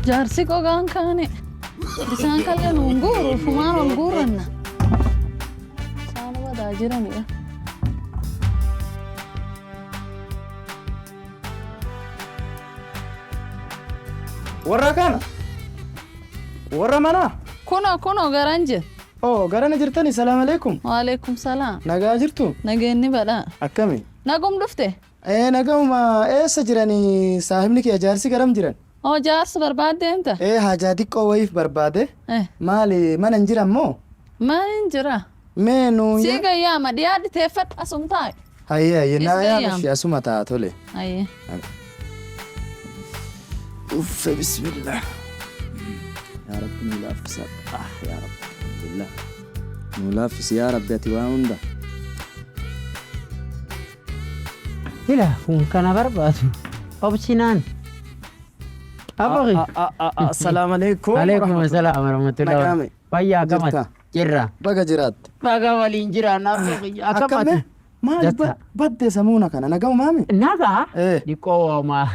جارسي قوغان كاني بسان كلا نونغور وفمان والغورنا سانو بدا جيراني warra kana warra mana كونو غرانجي garana jirtani salaam alaykum وعليكم سلام nagaa jirtu نجيني بدا akkami نقوم دفته nagama eessa jirani saahibni kee jaarsi garam jiran او جارس برباد انت hajaa xiqqoo wayiif barbaade maali mana hin jiran moo ما ننجرا meenu سيغا يا ما ديادي تفت اسمتاي hayye naa Isgayam. yaamashi asuma taa tole اي uff bismillah ya rabbi nulaafisa ya rabbi alhamdulillah nulaafis ya rabbi ati waa hunda إلا كون كان برباتو أبشنان أبغي السلام عليكم عليكم السلام ورحمة الله Nagame. فيا Jirta. كمت جرا baga jiraat بقى ولين جرا نابغي akkame أكمت maali Jatta. badde samuuna kana nagamu maami ناقا ديكو ما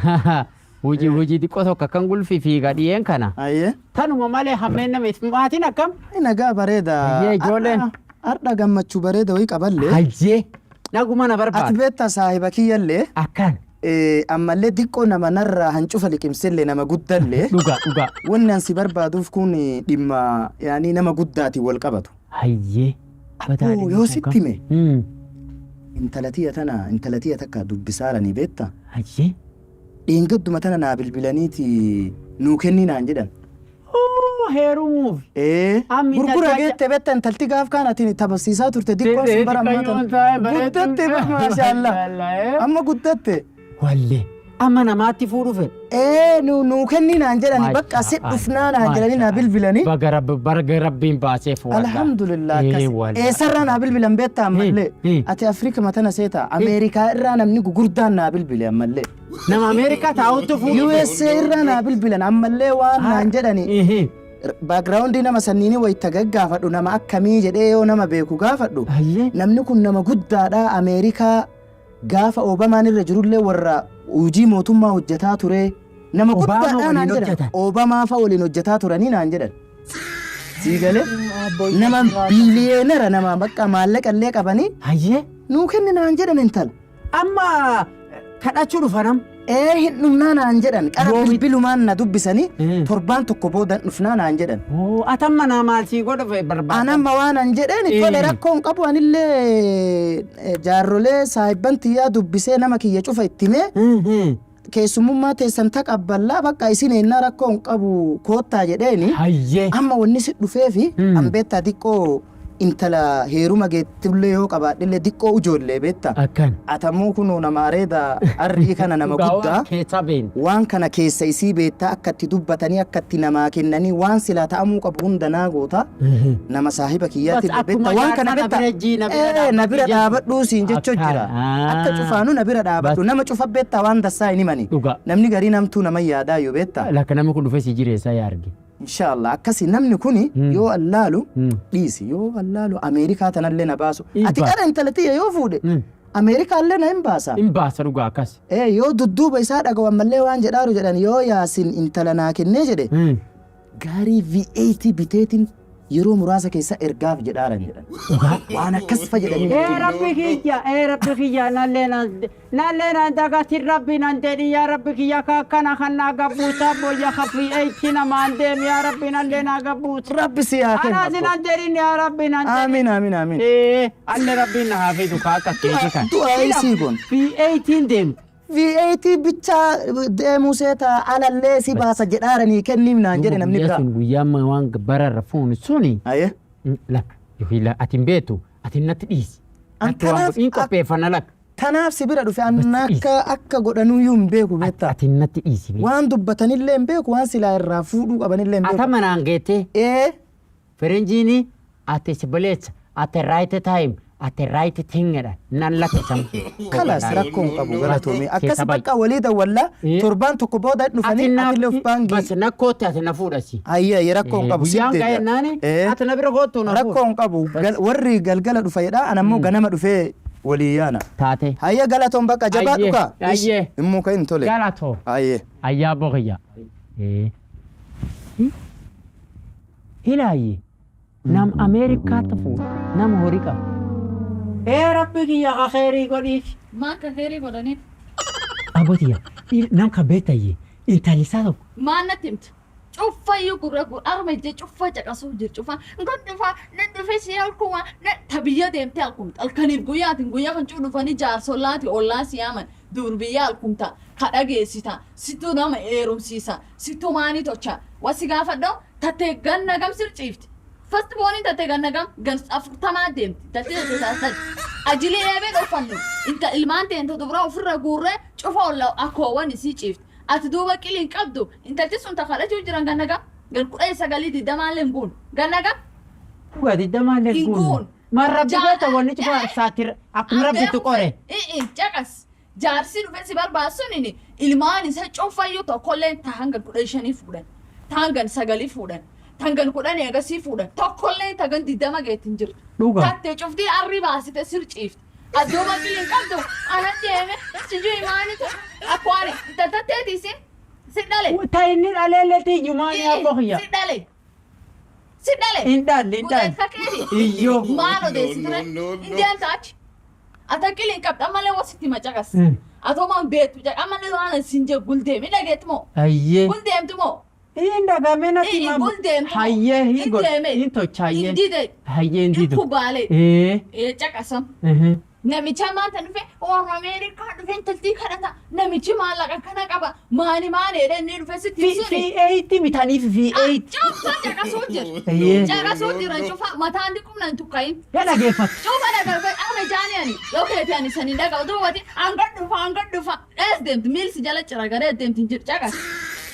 وجي ديكو توكا كان قول في قديين كان ayye تانو مالي همينا ماتنا كم nagaa bareeda Ayyee, ijoolleen. ardha gammachuu bareeda wayii qaballee هجي ناقو ما ati نبربات beektaa saahiba kiyyallee أكان ammallee xiqqoo nama narraa hancufa liqimsellee nama guddallee دوغا wanni ansi barbaaduuf kun dhimma yaanii nama guddaati wal qabatu هجي Abboo, yoo sitti hime intala tiyya takka dubbisaaranii beektaa هجي dhiingadduma tana naa bilbilaniiti nuu kenninaan jedhan هيرو موف Ammi gurgura tajaajila- geette beekta intalti gaaf kaanatiin taphasiisaa turte xiqqoon sun bara ammaa tana guddatte maashaallah amma guddatte والله أما أنا ما تفورو فين nuu kenninaan jedhani Maasha bakka si Allah. dhufnaanaa jedhanii naa bilbilanii برق ربين باسف والله alhamdulillah Eh, akkas wallah. eessarraa naa bilbilan beektaa ammallee eh. ati afrika matana seeta ameerikaa irraa namni gugurdaan naa bilbile ammallee نما أمريكا تعود تفورو USA irraa naa bilbilan ammallee waan naan jedhani baagiraawundii nama sanniini wayita gaggaafadhu nama akkamii jedhee yoo nama beeku gaafadhu هيه namni kun nama guddaadha ameerikaa gaafa oobamaan irra jirullee warra hojii mootummaa hojjetaa ture nama Obama guddaadha naan waliin jedhan hojjetan. oobamaa fa waliin hojjetaa turanii naan jedhan siigale nama biiliyeenera nama bakka maallaqallee qabanii هيه nuu kenni naan jedhan intala أما كذا شو فنم hin dhufnaa naan jedhan qara Yoomi- bilbilumaan na dubbisanii torbaan tokko booda dhufnaa naan jedhan أتمنى مال سي قد في برباد anamma waan an jedheen tole rakkoon qabu anillee jaarrolee saahibban tiyyaa dubbisee nama kiyya cufa ittime keessumummaa teessan taqabballaa bakka isin ennaa rakkoon qabu koottaa jedheeni هيه amma wanni si dhufeefi an beettaa xiqqoo intala heeruma geettullee yoo qabaadhillee xiqqoo ijoollee beettaa أكن atamuu kunuu nama areeda arrii kana nama guddaa كيتابين waan kana keessa isii beektaa akka itti dubbatanii akka itti namaa kennanii waan silaa ta'amuu qabu hundanaa goota nama saahiba kiyyaatti Bas akkuma beektaa waan kana jaarsa na bira jii, na bira dhaabadhu na bira jedhu. dhaabadhuu siin jechoo jira Akkaan. akka cufaanu na bira dhaabadhu Bas. nama cufa beektaa waan dassaa hin himani Dhugaa. namni garii namtuu nama yaadaa yoo beektaa لكن أنا كنت في سجيرة سيارجي inshaallah akkasi namni kuni yoo allaalu Mm. dhiisi yoo allaalu ameerikaa tanallee na baasu Hin ati baasu. qara intalatiyya yoo fuudhe ameerikaallee na hin baasa إن باس رجع كاس yoo dudduuba isaa dhagawan mallee waan jedhaaru jedhan yoo yaasin intala naa kennee jedhe gaarii V8 biteetiin yeroo muraasa keessa ergaaf jedhaaran jedhan waan akkas fayyadanii إيه ربي كيا إيه ربي كيا نالنا دعاتي ربي نندني يا ربي كيا كنا خنا قبوسا بويا خفي أي كنا ما ندم يا ربي نالنا قبوس rabbi si haa أنا kennu زين يا ربي نندني amiin amiin amiin إيه أنا ربي نحافظ كاكا كيكي كان du'a isii gon في 18 دم V8 bichaa deemuu seeta alallee si baasa jedhaaranii kenniif naan jedhe namni biraa ويا ما وان برا رفون سوني aye لا لا أتين بيتو أتين نتليس An أنت وان kanaaf إنكو بيفنا لك tanaaf si bira dhufe an akka godhanuyyuu hin beeku beektaa أتين نتليس waan dubbatanillee hin beeku waan silaa irraa fuudhuu qabanillee hin beeku أتمنى أنجتي فرنجيني أتسبلت at the right time at the right thing nan laka sam kalas rakkoon qabu galatoome akkas bakka walii dawwalla torbaan tokko booda dhufanii atillee of baangii bas nakkooti ati na fuudhasi ayya rakkoon qabu guyyaan ga'e naani ati na bira kootu na rakkoon qabu warri galgala dhufa jedha anammoo ganama dhufee walii yaana taate hayya galatoon bakka jabaa dhuka ayye immoo kan tole galato ayye ayyaa boqiyya Hilaayi nam Ameerikaatti fuudha nama horii qaba. Rabbi kiyya ka khairii godhiif. Maan ka khairii godhaniif? Abootiya nam ka beektaye intalisaa tokko. Maan natti himtu? Cuffayyuu gurra arma ijjee cuffa caqasuu jiru cuffa. Ngon dhufa nan dhufee si halkuma tabiyya deemtee halkumta. Halkaniif guyyaatiin guyyaa kan cuu dhufanii jaarsolaati ollaa siyaaman dur biyya halkumta. Kadha geessita. Sittuu nama eerumsiisa. Sittuu maanii tocha. Wasi gaafadhoo tattee ganna gam sirciifti. First born tattee ganna gam gan afurtamaa deemti. Tattee sasaasan. Ajilee eebee dhofannu. Inta ilmaan teenta dubra ofirra guurree cufa olla akkoowwan isii ciifti. Ati duuba qiliin qabdu intalti sun takadhachuu jiran ganna gam gan 19 lenguun ganna gam. Dhugaa 20 lenguun. Marrabbi beeta wanni cufa saatir akkuma rabbitu qore. Caqas. Jaarsi dhufee si barbaasun ilmaan isa cufayyuu tokkolleen tahangan 15 fuudhan. Tahangan 9 fuudhan. Tahangan 10 agasii fuudhan. Tokkolleen tahangan 20 geettin jirtu. Dhugaa. Tattee cuftii arri baasite sirciifti. Adduuba qiliin qabdu anan deeme sijuu imaanitu akwaani tattatteetisi si dhale. Tayinni dhaleelleeti iyyumaanii abboo kiyya. Si dhale. Si dhale. Hin dhalle. Gudeessa keeti. Iyyoo. Maal odeessitire? Indiyaan taachi. Ata qiliin qabda malee wasitti macaqas. Atoomaan beektu jedha malee waan sinjee guldeemi dhageetti moo? Hayyee. Guldeemtu moo? Hin dhagamee natti ma. Guldeemtu. Hayyee hin godhe. Hin tocha hayyee. Hin dide. Hayyee hin didu. Kubaalee. Caqasam. Namicha maanta dhufe warra Ameerikaa dhufe intaltii kadhata. Namichi maallaqa kana qaba. Maani jedhee inni dhufe sitti suni. V8 bitaniif V8. Cufa caqasuu jira. Caqasuu jira cufa mataan diqumna hin tukkayin. Yaa dhageeffatu. Cufa dhagarfee arme jaanii ani yoo keetii ani sanii dhagahu duubati hangan dhufa. Ees deemti miilsi jala cira garee deemti hin jiru caqas.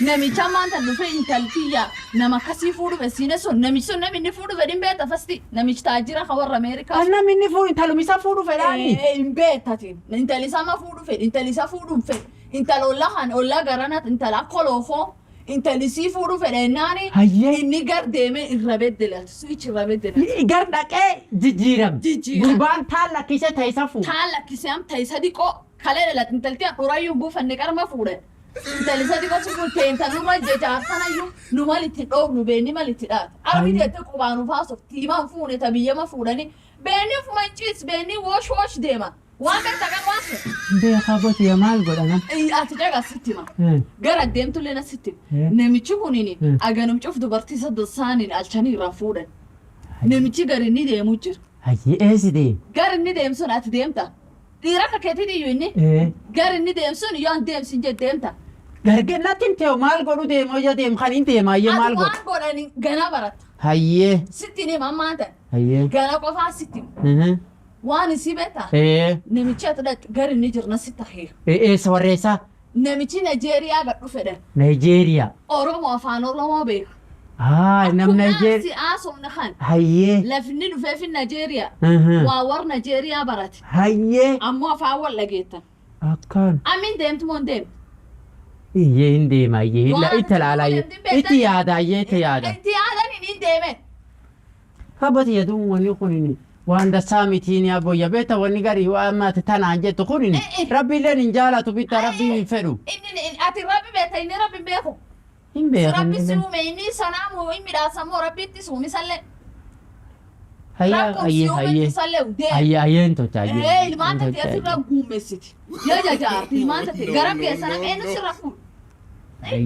Namicha maanta dhufe intaltiyya nama akkasii fuudhu besiine sun namichi sun namni inni fuudhu fedhin beekta fasti namichi taajira kan warra Ameerikaa. Namni inni fuudhu intalumisa fuudhu fedhaani. Hin beektatiin intalisa ma fuudhu fedhi intalisa fuudhu hin fedhi intala ollaa garanat intala koloofoo intalisii fuudhu fedhennaani inni gar deeme irra beddelatu switch irra beddelatu. Gar dhaqee jijjiiram. Gurbaan taan lakkisee taa'isa fuudhu. Taan lakkisee am taa'isa dhiqoo kalee dhalatu intaltii dhuraayyuu buufanne qarma fuudhe. Intalisa dhiqoo sun teenta nurra jajaarsanayyuu nu malitti dhoofnu beenni malitti dhaata. Arbi jettee qubaan ufaasof tiimaan fuune tabiyyama fuudhanii beenni ufuma ciis beenni woosh deema. Waan beektaa kan waasu. Beekaa botiya maal godhana? Ati jaga sitti ma. Gara deemtullee na sitti. Namichi kunini aganum cuf dubartii saddeessaaniin alchanii irraa fuudhan. Namichi gari inni deemu jira. Hayyee eessi deemu? Gari inni deemsun ati deemta. Dhiira akka keetiin iyyuu inni. Gari inni deemsun yoo an deemsin jee deemta. Gargannatti hin ta'u maal godhu deemu ija deemu kan hin deemu hayyee maal godhu? Ati waan godhani gana baratta. Hayyee. Sitti ni mammaan ta'e. Hayyee. Gana qofaa sitti. Waan isii beektaa? Namichi ati dhaqxu gari inni jirna sitti haheera. Eessa warreessaa? Namichi Nigeeriyaa gad dhufedha. Nigeeriyaa. Oromoo afaan Oromoo beeka. Nam Nigeeriyaa. Si haasofna kan. Hayyee. Lafni dhufeefi Nigeeriyaa. Waa war Nigeeriyaa barate. Hayyee. Ammoo afaan wal dhageettan. Akkaan. Amin deemtu moo hin deemtu? Iyyee hin deema hayyee. Itti ilaalaa itti yaada hayyee itti yaada. Itti yaadan hin deeme. Habati yaduun wanni kun waan dassaa mitiin yaa boyya beekta wanni garii waan maati tanaan jettu kun rabbiilleen hin jaalatu bitta rabbiin hin fedhu. Ati rabbi beekta inni rabbi hin beeku. Hin beeku. Rabbi si uume inni sanaamu hin midhaasamoo rabbiitti si uumisallee. Hayyeen tocha hayyee. Ilmaan tati asirra guumessiti. Yoo jajaarti ilmaan tati gara keessana eenyu sirra fuudhu.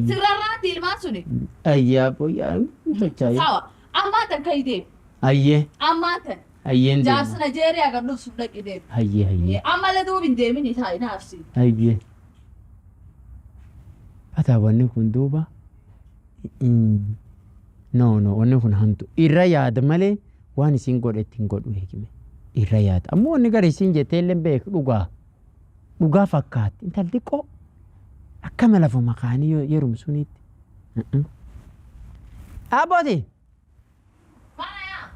Sirrarraati ilmaan suni. Ayyaa boyyaa tocha hayyee. Sawa ammaa tan kan deemu. Hayyee. Ammaa tan. Hayyeen deemu. Jaarsi Nigeeriyaa gad dhufsu dhaqi deemu. Hayyee hayyee. Ammallee duubi hin deemini taa'e naafsi. Hayyee. Ataa wanni kun duuba. No wanni kun hamtu irra yaada malee. Waan isin godhetti hin godhu eegime irra yaada ammoo wanni gara isin jettee illee beeku dhugaa fakkaatti intalli qoo akkama lafa makaanii yeruma sunitti. Abooti.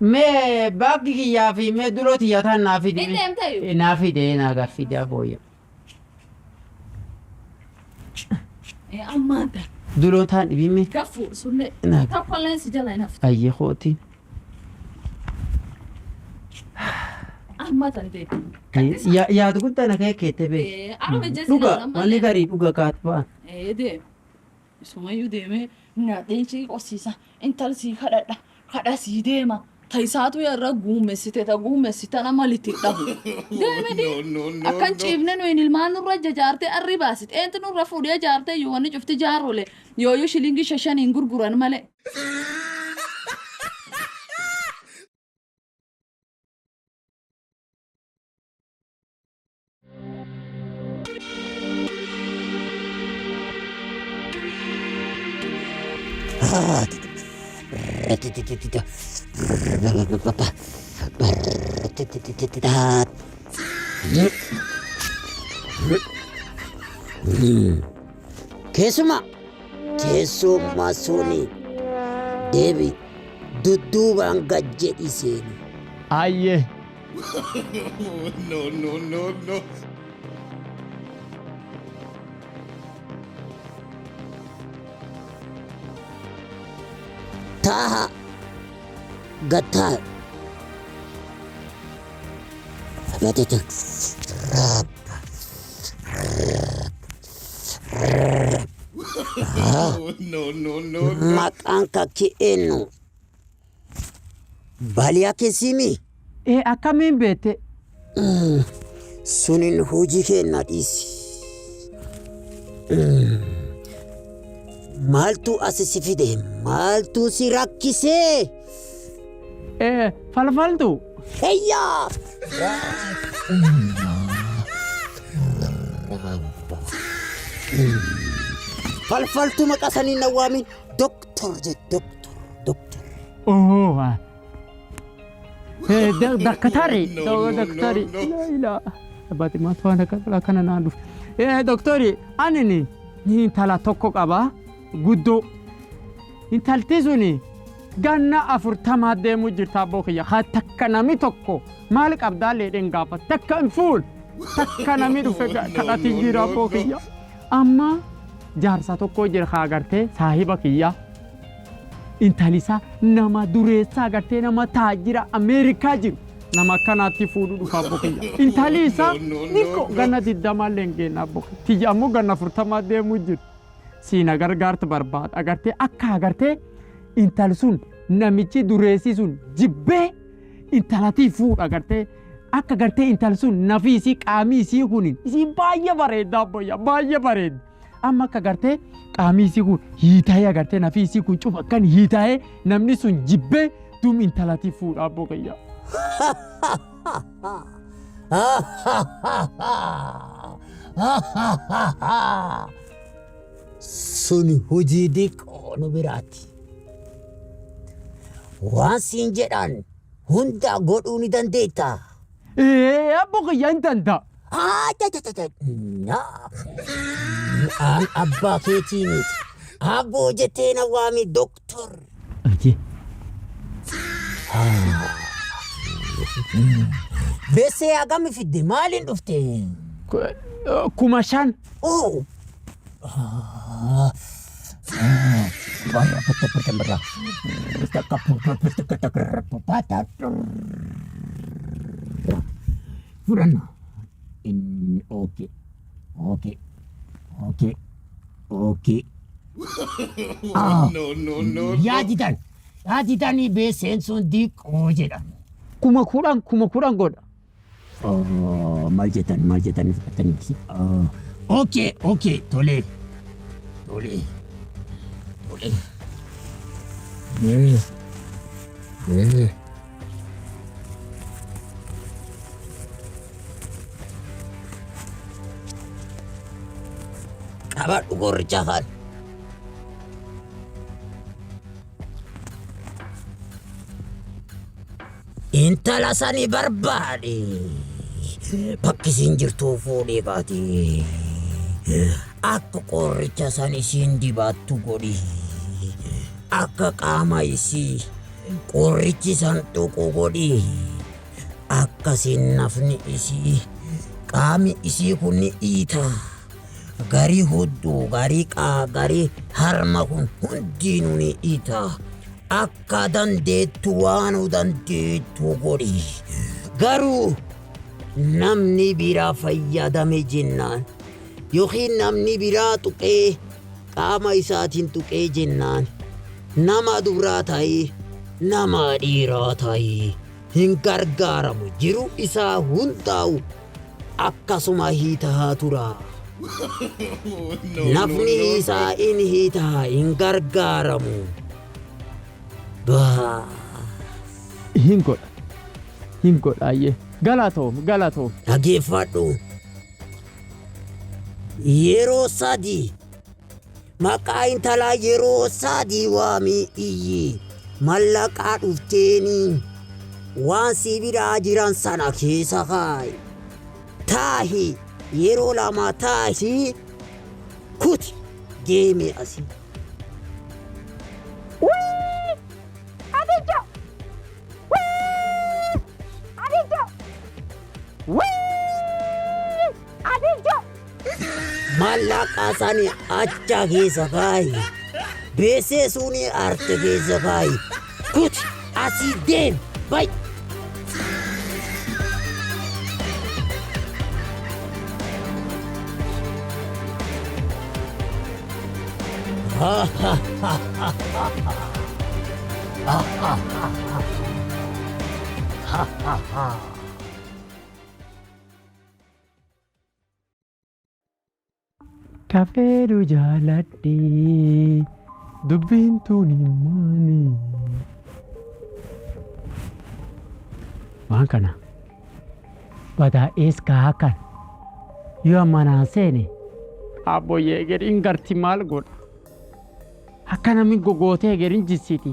Mee bakki kiyyaa fi mee duroo xiyyataan naa fide. Inni deemtayu. Naa fide naa gaffide abooyya. Ammaata. Duroo taan dhibime. Gaffu sunne. Tokkolleen si jala hin haftu. Ayyee kootiin. Ammaata ni deemu. Yaadu guddaa na kee keette bee. Arme jesi Dhuga wanni garii dhuga kaatu fa'a. Deemu. Sumayyuu deemee nadheenchi qosiisa intalsii kadha sii deema. Taayisaatu irra guumessite ta guumessita nama litti dhabu. Deeme akkan ciifne nuyin ilmaan nurra jajaarte arri baasite eentu nurra fuudhee jaarte yoo wanni cufti jaarole yoo shilingi 5 gurguran malee. Keessummaa suni deebi dudduubaan gad jedhi seeni. Ayyee. No. Taaha gataa. No. Maqaan kee eenyu? Baaliyaa keessimi? Akkamiin beekte? Sunin hojii keenna dhiisi. Maaltu as si fide? Maaltu si rakkisee? Falfaltu. Heyyaa! Falfaltu maqaa sanii na waamin doktor jedhe doktor. Daktari. Daktari. Abbaati maatu waan akkana naan dhufu. Doktori ani intala tokko qaba guddoo. Intalti suni ganna 40 deemu jirta abboo kiyya. Haa takka nami tokko maal qabdaa leedhen gaafa takka hin fuul. Takka nami dhufe kadhatiin jira abboo kiyya. Amma jaarsa tokko jira haa agartee saahiba kiyya. Intalisa nama dureessa agartee nama taajira Ameerikaa jiru. Nama akkanaatti fuudhu dhufa abboo kiyya. Intalisa niko ganna 20 leengeena abboo kiyya. Tiyya ammoo ganna 40 deemu jiru. Siina gargaartu barbaada agartee akka agartee intal sun namichi dureessi sun jibbee intalatii fuudha agartee akka agartee intal sun nafi isii qaamii isii kunin isii baay'ee bareedda abboyya baay'ee bareedda. Amma akka agartee qaamii isii kun hiita'ee agartee nafi isii kun cufa akkan hiita'ee namni sun jibbee duum intalatii fuudha abboo kiyya. Suni hojii diqqoo nu biraati. Waan siin jedhan hunda godhuu ni dandeetta. Abboo kiyya hin danda'a. An abbaa keetii miti. Abboo jettee na waami doktor. Beessee hagami fidde maaliin dhufte? 5,000. Oh! Fudhanna. Okay. No. Yaaditanii beesseen sun diqqoo jedhan. 10,000 godha. Maal jettan fudhatanii. Okay, tole. Qabadhu goricha kan. Intala sanii barbaade. Bakki isin jirtuu fuudhee baate. Akka qoricha san isin dibattu godhi. Akka qaama isii qorichi san tuqu godhi. Akka sin nafni isii qaami isii kun ni dhiita. Garii hudduu, garii harma kun hundiinuu ni dhiita. Akka dandeettu waan dandeettu godhi. Garuu namni biraa fayyadame jennaan. Yookiin namni biraa tuqee qaama isaatiin tuqee jennaan nama duraa ta'ee nama dhiiraa ta'ee hin gargaaramu jiru isaa hundaa'u akkasuma hiitaa tura. Nafni isaa in hiitaa hin gargaaramu. Hin godhaayyee galatoom. Dhageeffadhu. Yeroo sadii maqaa intalaa yeroo sadii waamii iyyi mallaqaa dhufteeni waan si biraa jiran sana keessa kaa'i. Taahi yeroo lama taahi kuti deemi asi. Mallaqa sani acha keessa kaa'i. Beesee suni arte keessa kaa'i. Kuti asii deemi. Bai. Kafeeru jaaladhe dubbiin tun himaani. Waan kana badaa'ees kaa kan yoo manaa seene abboyyee gadiin garti maal godha akka namni gogootee gadiin jissiti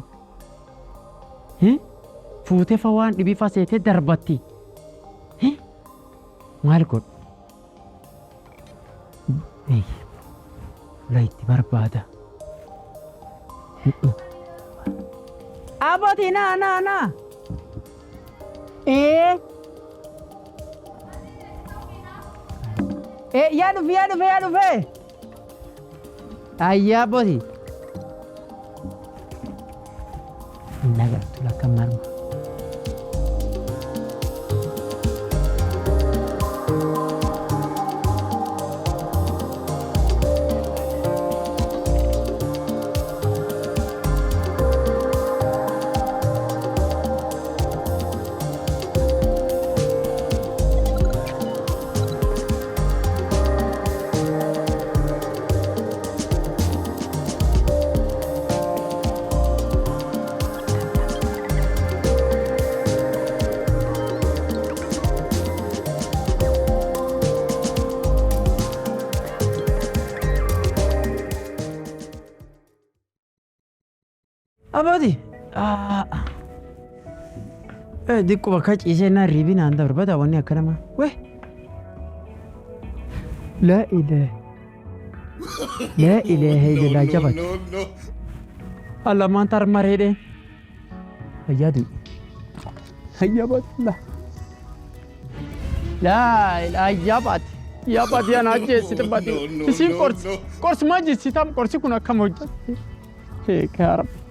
fuutee fa waan dhibii faseetee darbatti maal godha Laitti barbaada. Abbooti naa. Yaa dhufe. Ayyaa abbooti. Nagartu lakka marma. Abbooti. Diqqu bakka ciisee naan riibii naan darbata wanni akka namaa. Wee. Laa ilaaha illallah jabate. Allamaan tarmareedhe. Hayyaadu. Hayyabatullah. Laa ilaaha yaabate. Yaabate yana ajjeessite bate. Isiin qorsi maa jessitam qorsi kun akkam hojjate. Yaa Rabbi.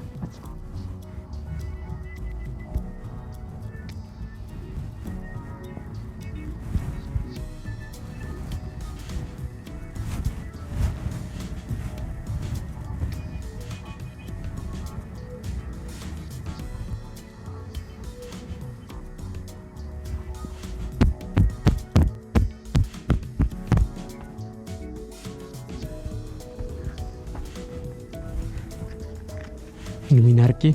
Illuminarki.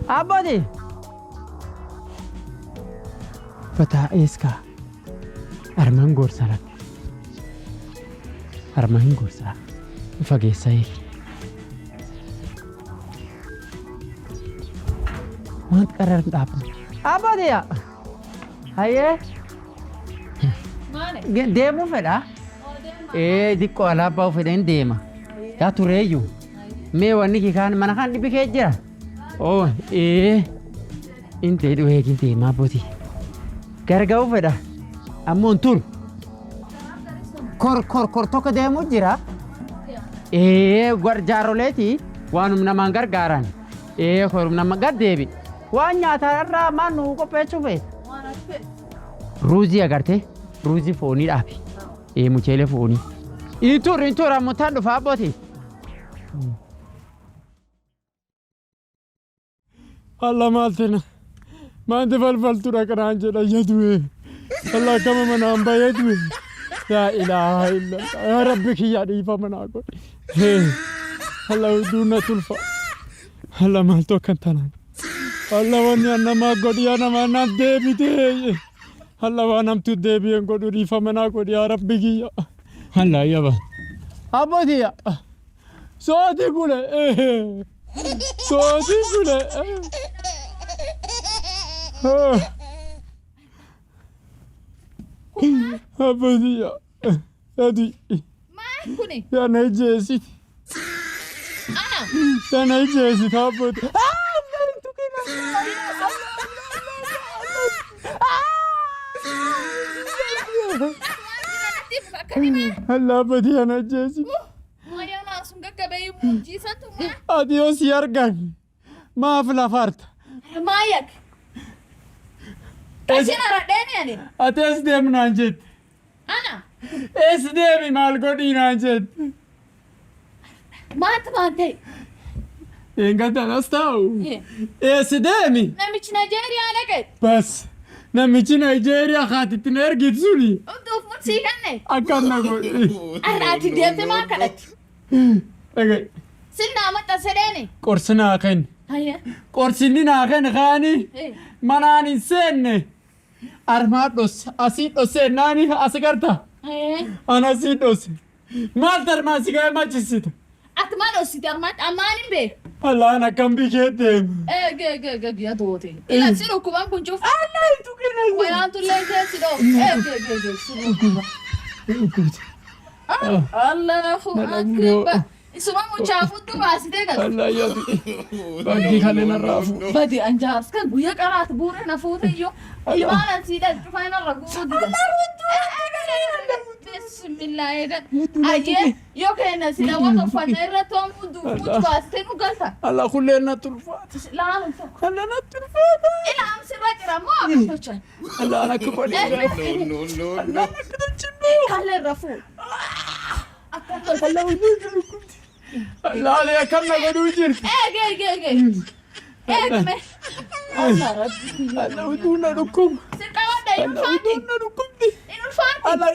Abbooti. Bataa'ees kaa armaan gorsa lakke. Armaan gorsaa fageessa eegi. Waan qarar dhaabne. Abbooti yaa. Hayyee. Deemuu fedhaa? Diqqoo alaabaa fedhan deema. Yaa tureeyyuu. Mee wanni kee kaan mana kan dhibbi kee jira? Intee dhuu eegin deemaa abbooti. Gargaa'uu fedha. Ammoo tur. Kor tokko deemuu jira. Jaaroleeti waanum namaan gargaaran. Korum nama gad deebi. Waan nyaataa irraa maan nuu qopheessuu fee? Ruuzii agartee? ruuzii foonii dhaabi. Mucheelee foonii. Intur ammutaan dhufa abbooti. Allah maaltina maanti falfaltuudha kanaan jedha jedhuwe Allah kama manaan bayeetuwe yaa ilaaha illallah yaa rabbi kiyyaa dhiifa manaa godhe Allah duuna tulfa Allah maaltu akkan tanaan Allah wanni annamaa godhi yaa namaa naan deebitee Allah waan namtu deebi'een godhu dhiifa manaa godhe yaa rabbi kiyyaa Allah yaba abbootiyya sooti kule sooti kule Abadiya. Hadi. Kuni. Ya ne cesi? Ana. Ya ne cesi tabut? Allah abadiya ne cesi? Maya langsung gaggabayu mujisatu ma. Adios yargan. Maaf lafarta. Mayak. Kasina radeni ani. Ates dem nanjet. Ana. Es demi mal godi nanjet. Mat mate. Engata nastau. Es demi. Namichi Nigeria leket. Bas. Namichi Nigeria khatit nergit suni. Uduf mutsi kanne. Akanna godi. Arati deemte maa kadhatti. Dhagay. Sinna mata sedeni. Qorsina kan. Hayya. Qorsinni naa kan kaani. Manaan hin seenne. Armaadhos asii dhosee naani as garta. Ana asii dhose. Maal tarmaa si ga'ee machisita. Ati maal hossite armaatti ammaan hin beeku. Allaan akkam bikee deemu. Gaggiya toote. Ila si dhukkuban kun cuuf. Allah itu kenna. Wayaan tullee keessi dhoof. Si dhukkuba. Allahu akbar. Isuma muchaafuttu baasitee galu. Allah yaadu. Bakki kanneen raafu. Badi anjaas kan guyyaa qaraatu buure na fuute iyyuu. Ilmaanan siidhaan cufaa irra guutuu diban. Bismillah eegan. Ayyee yoo kenna sida waan uffannaa irratti waan mutu baasitee nu galta. Allah kulleen na tulfaata. Laamusa. Allah na tulfaata. Ilaa sirra jira moo akkasochan. Allah na akka godhe. No. Allah na akka tolchinu. Kallee irra fuudhu. Allah hundi. Allah alee akkam na godhuu jirti. Eegme. Allah rabbi. Allah hundi na dhukkuba. Sirqawadda Allah inulfaatti. hundi na dhukkubdi. Inulfaatti. Allah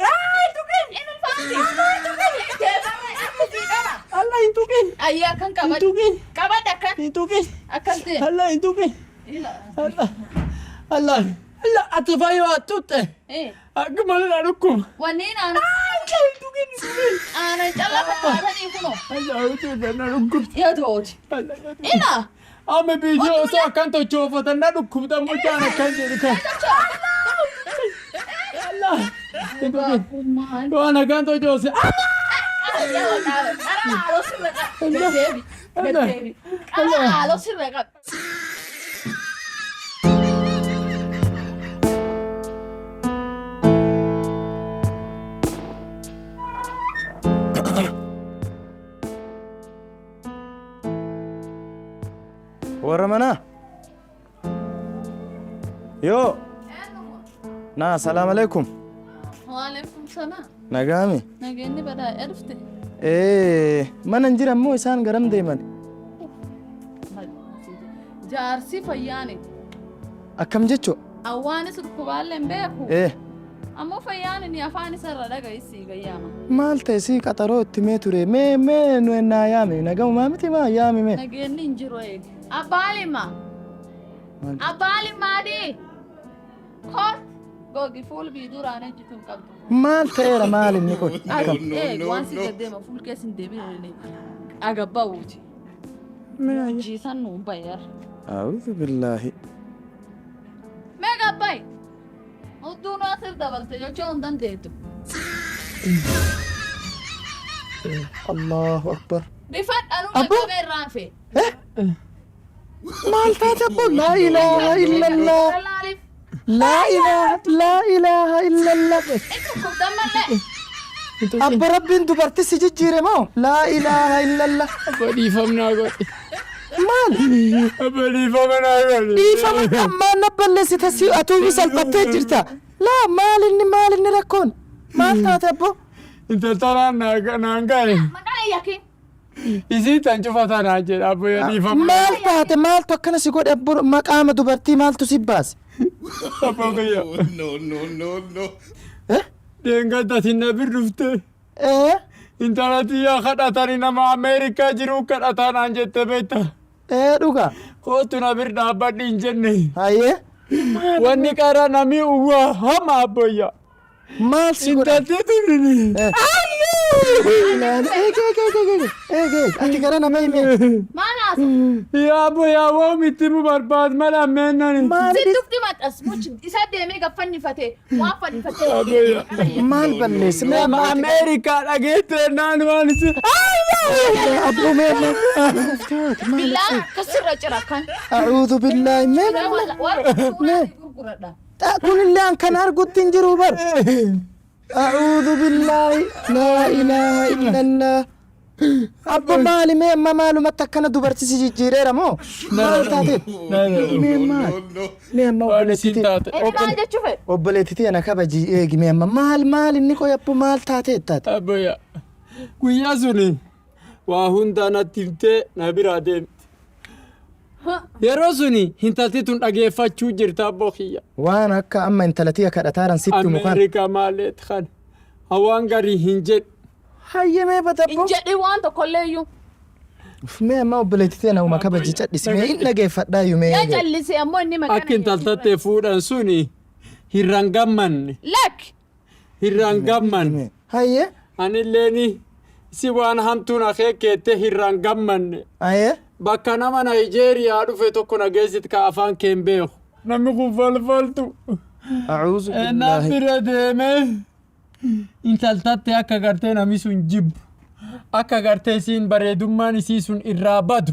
Inulfaatti. Allah hin tuqin. Ayyaa kan qabadhu. Tuqin. Qabadha akkan. Hin tuqin. Akkas ta'e. Allah hin tuqin. Allah ati fayyoo attutte. Akkuma na dhukkuba. Wanni naan. Allah hin tuqin. Aanan callaa fakkaatanii kunoo. Allah hundi na dhukkubdi. Yaa ta'ooti. Allah Ila. Amma biyya osoo akkan tochoofatan na dhukkubda mucaan akkan jedhu kan. Allah. Waan akkan tochoose. Haaloo sirra qaba. warra manaa yoo naa salaam alaikum Waalaikum salaam. nagaami Nageenyi badhaadhe dhufte. mana hin jiran moo isaan garam deeman Jaarsi fayyaani. akkam jecho Awwaanis dhukkubaallee hin beeku. Ammoo fayyaani ni afaan isarra dhaga'isii gayyaama. maal ta'e si qaxaroo itti mee ture mee nu ennaa yaame nagamumaa miti maa yaame mee Nageenyi hin jiru eegi. Abbaalima. Abbaalimaadhi. Koot. Gogi fuul biiduraan ejjituun qabdu. maal ta'eera maal inni kun Waan si gaddeema fuul keessa hin deebiin agabbawuuti. Jiisan nuun bayyar. a'uudhu billaahi Mee gabbay. Udduun asir dabalte jechuu hin dandeettu. allahu akbar Rifadhanuu Abbo. qaqqabee irraan fee. maal taate abbo laa ilaaha illallah Laaliif. laa ilaaha illallah Itti kubdan mallee. abbo rabbiin dubartii si jijjiire moo laa ilaaha illallah Dhiifamnaa godhe. maal Dhiifamnaa godhe. dhiifama ammaan na balleessita si atuu salphattee jirta laa maalinni rakkoon maal taate abbo intaltanaan naan gahe Maqaa yakin. isii tan cufatanaa jedha abboyya dhiifama maal taate maaltu akkana si godhe abbo maqaama dubartii maaltu si baase abboyya No, no, no, no. deengaddatin na bir dhufte ee intala tiyyaa kadhatani nama ameerikaa jiru kadhatanaan jette beekta dhuga kootu na bir dhaabbadhi hin jenne hayyee wanni qara nami uwwa hama abboyya maal si godhe intalti turini ati gara nama hime Maanaas. yaa abboyya woom itti mu barbaad mala ammeenani Si dufti maxxas muchi isa deemee gaffannifate waan fannifatee. abboyya maal balleesse nama ameerikaa dhageette naan waan isi abbo mee Billaa akkasirra cira kan. a'uudhu billaahi mee Waan gurguradha. kunillee an kana argutti hin jiru bar a'uudhu billaahi laa ilaaha illallah abbo maali mee amma maalumatti akkana dubartisi jijjiireera moo maal taateet mee maal mee amma waan isin taate Maal jechuu fedhe? obboleettitii ana kabaji eegi mee amma maal inni qoy abbo maal taateet taate abboyya guyyaa suni waa hundaa natti himtee na biraa deemte yeroo suni intalti tun dhageeffachuu jirta abboo kiyya waan akka amma intalatiya kadhataaran sitti mukaan ameerikaa maaleet kan hawaan garii hin jedhu hayye mee batabbo Hin jedhi waan tokkollee iyyuu. mee amma obboleettitii ana uma kabaji cadhisi mee hin dhageeffadhaa iyyuu mee Yaa callisee ammoo inni maqaa. akka intaltattee fuudhan suni hirran gammanne Lakki. hirran gammanne hayye anilleeni si waan hamtuun akeekkeette hirran gammanne hayye bakka nama Naayijeeriyaa dhufe tokko nageessit ka afaan keen beeku namni kun falfaltu a'uudhu na billaahi bira deemee intaltatte akka gartee nami sun jibbu akka gartee isiin bareedummaan isii sun irraa badu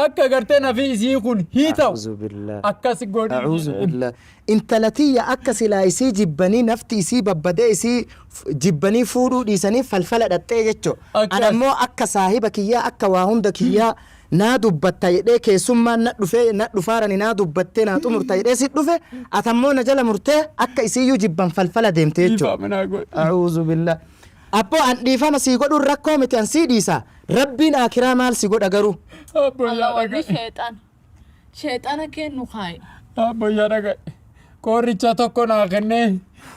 akka gartee nafi isii kun hiita'u a'uudhu billaahi akkas godhi a'uudhu billaahi intalatiyya akka silaa isii jibbanii nafti isii babbadee isii jibbanii fuudhuu dhiisanii falfala dhaxxee jecho Akkas. ana immoo akka saahiba kiyyaa akka waa hunda kiyyaa naa dubbatta jedhee keessummaan na dhufee na dhufaarani naa dubbattee naa xumurta jedhee si dhufe atammoo na jala murtee akka isiiyyuu jibban falfala deemte jecho dhiifamanaa godhi a'uudhu billaahi abbo an dhiifama sii godhuun rakkoo miti an sii dhiisa rabbiin aakiraa maal si godha garuu Allah wanni sheexan. Sheexana kennu kaayi. abboyyaa dhagaye qooricha tokko naa kennee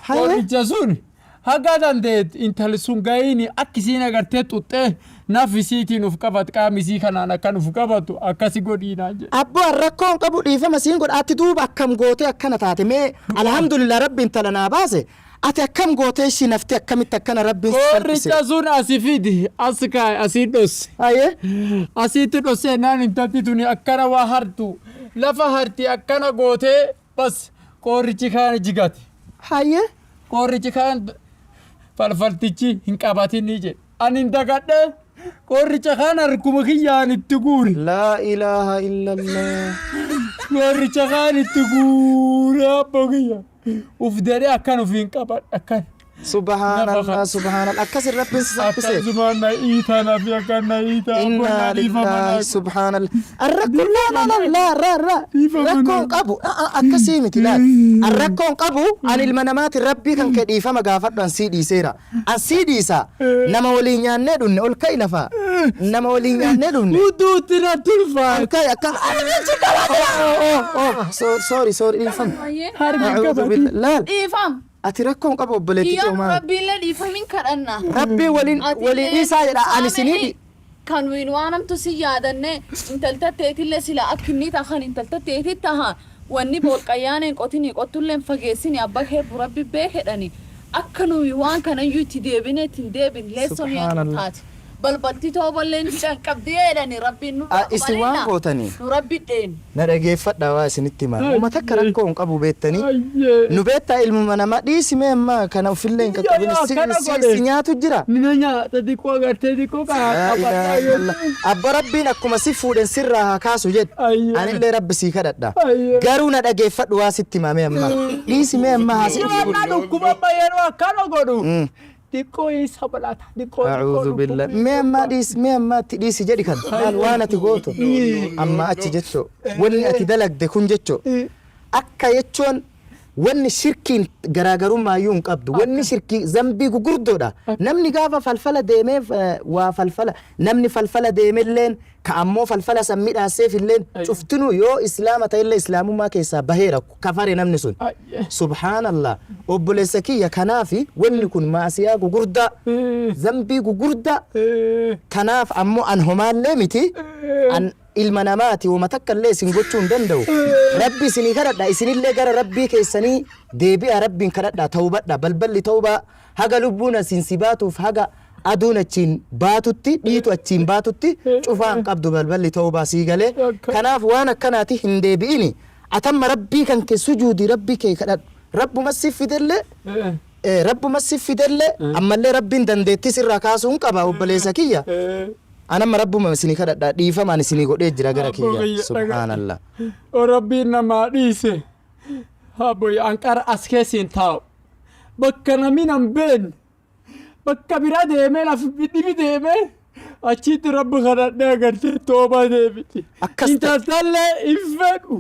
Haye. qooricha sun haga dandeet intalli sun ga'iini akka isiin agartee xuxxee naf isiitiin uf qabat qaam isii kanaan akkan uf qabatu akkasi godhiinaa jedhe abbo an rakkoon qabu dhiifama siin godha ati duuba akkam gootee akkana taate mee alhamdulillah rabbiin tala naa baase ati akkam gootee ishii nafti akkamitti akkana rabbiin si salphise qooricha sun asi fidi as kaay asii dhosse haye asitti dhosse naan intalti tuni akkana waa hartu lafa harti akkana gootee bas qoorichi kaan jigate haye qoorichi kaan falfaltichi hin qabatinni jedhe ani hin dagadhe qooricha kaan harkuma kiyyaan itti guure laa ilaaha illallah qooricha kaan itti guure abbo kiyya uf dedhe akkan uf hin qabadhe akkan subhaanallah subhaanallah akkasin rabbiin si salphise akkasumaan na iitaa nafi akkan na iitaa inna lillahi subhaanallah arrakkoon laa rakkoon qabu akkasii miti laal an rakkoon qabu an ilma namaati rabbii kan kee dhiifama gaafadhu an sii dhiiseera an sii dhiisa nama waliin nyaannee dhunne ol ka'i lafaa nama waliin nyaannee dhunne uduutti na tulfaa ol ka'i akkan sorry dhiifama Hayyee. a'uudhu billah laal Dhiifam. ati rakkoon qabu obboleettii Iyyaa coomaa rabbiillee dhiifamin kadhanna. rabbii waliin dhiisaa jedha ani sinii kan wiin waanamtu si yaadanne intaltatteetillee sila akka inni tahan intaltatteetit taha wanni boolqayyaaneen qotinii qottulleen fageessini abba keebu rabbi beekedhani akka nuyi waan kanayyuu itti deebine ittiin deebin leesson yaadu Subhaanallah. taate balbalti tooballeen hidhan qabdii jedhani rabbiin nu isin waan gootanii nu rabbi dheen na dhageeffadha waa isinitti himaa uummata akka rakkoo hin qabu beettanii ayyee nu beettaa ilmuma namaa dhiisimee ammaa kana ofillee hin qaqqabin akkana si godhe. nyaatu jira mina nyaata xiqqoo agartee xiqqoo Laa ilaaha qaqqabadhaa illallah. abba rabbiin akkuma si fuudhen sirraa haa kaasu jedhe Ayyee. anillee rabbi sii kadhadha Ayyee. garuu na dhageeffadhu waa sitti himame amma dhiisimee amma haa si Yoona dhukkuba bayyaroo akkana godhu Mm. xiqqoo isa balata xiqqoo أعوذ بالله ما ديس ما تديس جدي كان قال وانا تقوتو أما أتي جتشو ولي أتي دلك دكون جتشو أكا يتشون wanni shirkiin garaagarummaa iyyuu hin qabdu wanni shirkii zambii gugurdoodha namni gaafa falfala deemee waa falfala namni falfala deemelleen ka ammoo falfala san midhaaseef illeen cuftinuu yoo islaama ta'ellee islaamummaa keessaa baheera kafare namni sun subhaanallah obboleessa kiyya kanaafi wanni kun maasiyaa gugurdaa zambii gugurdaa kanaaf ammoo an homaallee miti an ilma namaati wama takka illee isin gochuu hin danda'u rabbi isinii kadhadha isinillee gara rabbii keessanii deebi'a rabbiin kadhadha tawbadha balballi tawbaa haga lubbuun asin si baatuuf haga aduun achiin baatutti dhiitu achiin baatutti cufaan qabdu balballi tawbaa sii galee kanaaf waan akkanaati hin deebi'ini atamma rabbii kan kee sujuudi rabbii kee kadhadhu rabbuma si fidellee ammallee rabbiin dandeettis irraa kaasuu hin qaba obboleessa kiyya أنا مربوما مسني كذا ديفا ما نسني قدي جرا جرا كذا سبحان الله ربنا ما ديسه هابوي أنكر أسكسين تاو بكنا مين بين بكبيرة ديمه لا في بدي ديمه أشيت رب خدا نعكر توبة ديمه إنت تلا إفكو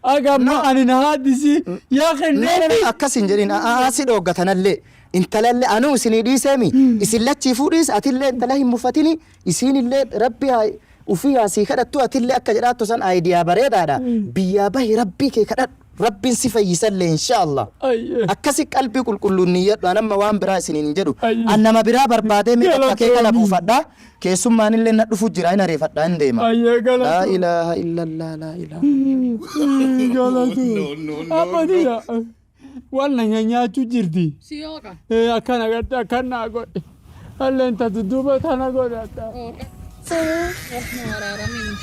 أجمع أنا نهادسي يا أخي نعم أكاسين جرين أسيد أوقاتنا اللي انت لله أنا وسني دي سامي إسلا تشوفوريس أتلا انت له مفتني إسين اللي ربي هاي وفيها سي كذا تو أتلا أكجرات توسان أيديا بريد هذا بيابه ربي كذا ربي صفة يسلي إن شاء الله أكاسي قلبي كل النيات وأنا ما وام برا سنين جدو أنا ما برا بربادة من أكاكي كلا بوفدا كيسوم ما نلنا نفوج جراينا ريفدا عندما لا إله إلا الله لا إله أبدا والله nyaachuu jirti Siyoka. Akkana garte akkana godhe halleen tatu duuba tana godhata Rahma waraaramin.